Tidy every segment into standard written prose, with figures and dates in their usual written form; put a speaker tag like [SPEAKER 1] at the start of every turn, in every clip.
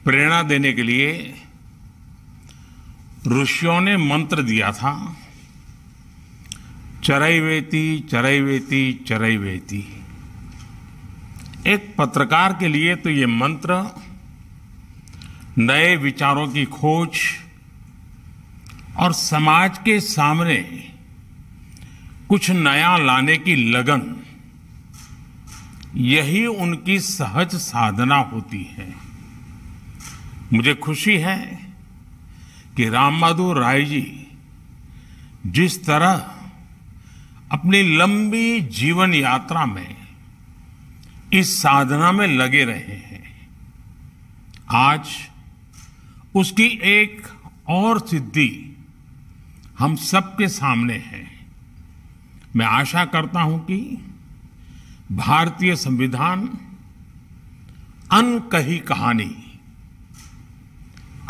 [SPEAKER 1] प्रेरणा देने के लिए ऋषियों ने मंत्र दिया था, चरैवेति चरैवेति चरैवेति। एक पत्रकार के लिए तो ये मंत्र नए विचारों की खोज और समाज के सामने कुछ नया लाने की लगन, यही उनकी सहज साधना होती है। मुझे खुशी है कि राम बहादुर राय जी जिस तरह अपनी लंबी जीवन यात्रा में इस साधना में लगे रहे हैं, आज उसकी एक और सिद्धि हम सबके सामने है। मैं आशा करता हूं कि भारतीय संविधान अनकही कहानी,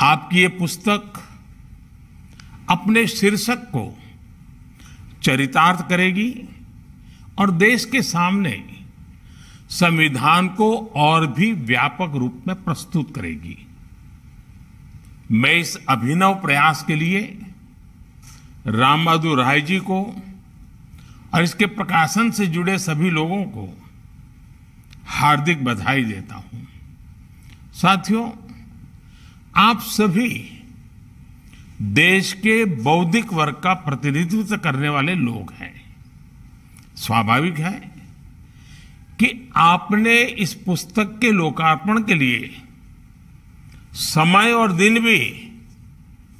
[SPEAKER 1] आपकी ये पुस्तक अपने शीर्षक को चरितार्थ करेगी और देश के सामने संविधान को और भी व्यापक रूप में प्रस्तुत करेगी। मैं इस अभिनव प्रयास के लिए राम बहादुर राय जी को और इसके प्रकाशन से जुड़े सभी लोगों को हार्दिक बधाई देता हूं। साथियों, आप सभी देश के बौद्धिक वर्ग का प्रतिनिधित्व करने वाले लोग हैं। स्वाभाविक है कि आपने इस पुस्तक के लोकार्पण के लिए समय और दिन भी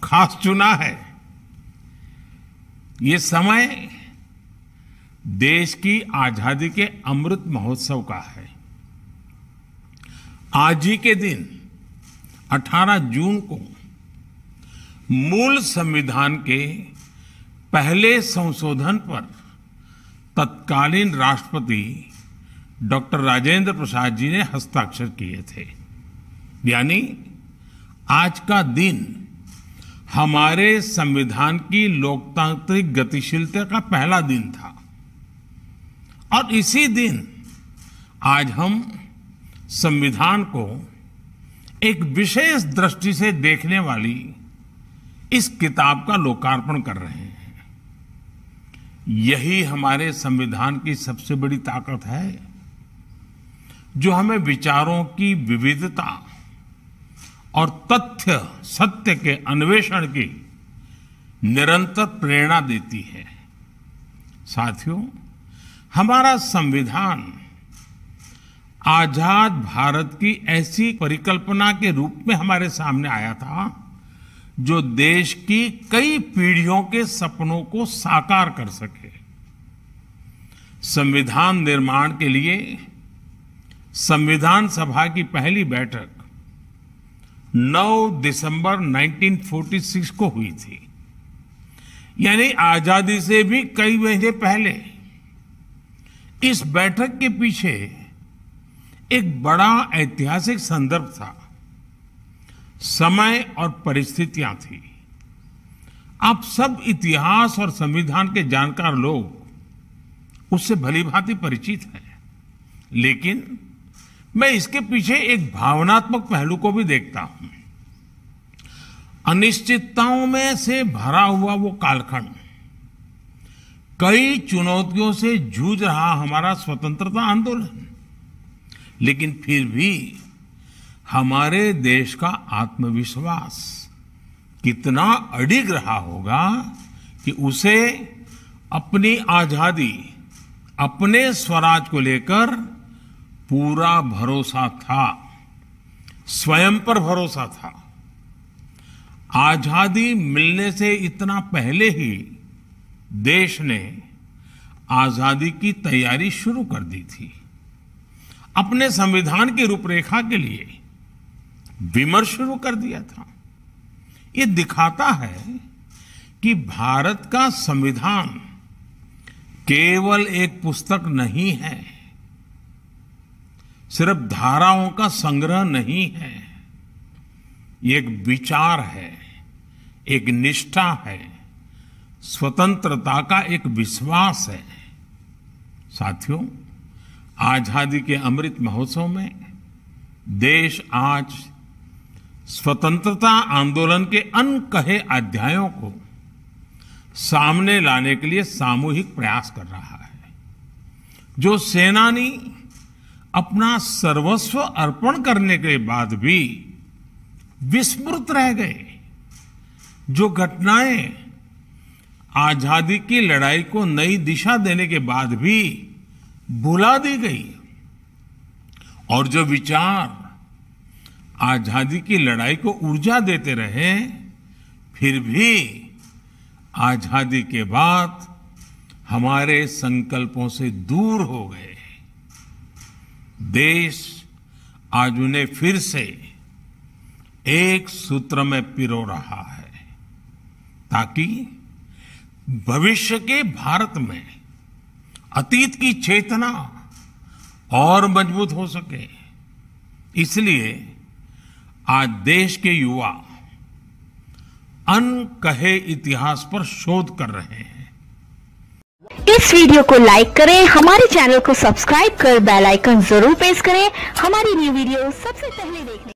[SPEAKER 1] खास चुना है। ये समय देश की आजादी के अमृत महोत्सव का है। आज ही के दिन 18 जून को मूल संविधान के पहले संशोधन पर तत्कालीन राष्ट्रपति डॉक्टर राजेंद्र प्रसाद जी ने हस्ताक्षर किए थे। यानी आज का दिन हमारे संविधान की लोकतांत्रिक गतिशीलता का पहला दिन था और इसी दिन आज हम संविधान को एक विशेष दृष्टि से देखने वाली इस किताब का लोकार्पण कर रहे हैं। यही हमारे संविधान की सबसे बड़ी ताकत है, जो हमें विचारों की विविधता और तथ्य सत्य के अन्वेषण की निरंतर प्रेरणा देती है। साथियों, हमारा संविधान आजाद भारत की ऐसी परिकल्पना के रूप में हमारे सामने आया था, जो देश की कई पीढ़ियों के सपनों को साकार कर सके। संविधान निर्माण के लिए संविधान सभा की पहली बैठक 9 दिसंबर 1946 को हुई थी, यानी आजादी से भी कई महीने पहले। इस बैठक के पीछे एक बड़ा ऐतिहासिक संदर्भ था, समय और परिस्थितियां थी। आप सब इतिहास और संविधान के जानकार लोग उससे भलीभांति परिचित हैं, लेकिन मैं इसके पीछे एक भावनात्मक पहलू को भी देखता हूं। अनिश्चितताओं में से भरा हुआ वो कालखंड, कई चुनौतियों से जूझ रहा हमारा स्वतंत्रता आंदोलन, लेकिन फिर भी हमारे देश का आत्मविश्वास कितना अडिग रहा होगा कि उसे अपनी आजादी, अपने स्वराज को लेकर पूरा भरोसा था, स्वयं पर भरोसा था। आजादी मिलने से इतना पहले ही देश ने आजादी की तैयारी शुरू कर दी थी। अपने संविधान की रूपरेखा के लिए विमर्श शुरू कर दिया था। ये दिखाता है कि भारत का संविधान केवल एक पुस्तक नहीं है, सिर्फ धाराओं का संग्रह नहीं है। ये एक विचार है, एक निष्ठा है, स्वतंत्रता का एक विश्वास है। साथियों, आजादी के अमृत महोत्सव में देश आज स्वतंत्रता आंदोलन के अनकहे अध्यायों को सामने लाने के लिए सामूहिक प्रयास कर रहा है। जो सेनानी अपना सर्वस्व अर्पण करने के बाद भी विस्मृत रह गए, जो घटनाएं आजादी की लड़ाई को नई दिशा देने के बाद भी भुला दी गई, और जो विचार आजादी की लड़ाई को ऊर्जा देते रहे, फिर भी आजादी के बाद हमारे संकल्पों से दूर हो गए। देश आज उन्हें फिर से एक सूत्र में पिरो रहा है, ताकि भविष्य के भारत में अतीत की चेतना और मजबूत हो सके। इसलिए आज देश के युवा अनकहे इतिहास पर शोध कर रहे हैं।
[SPEAKER 2] इस वीडियो को लाइक करें, हमारे चैनल को सब्सक्राइब कर बेल आइकन जरूर प्रेस करें हमारी न्यू वीडियो सबसे पहले देखने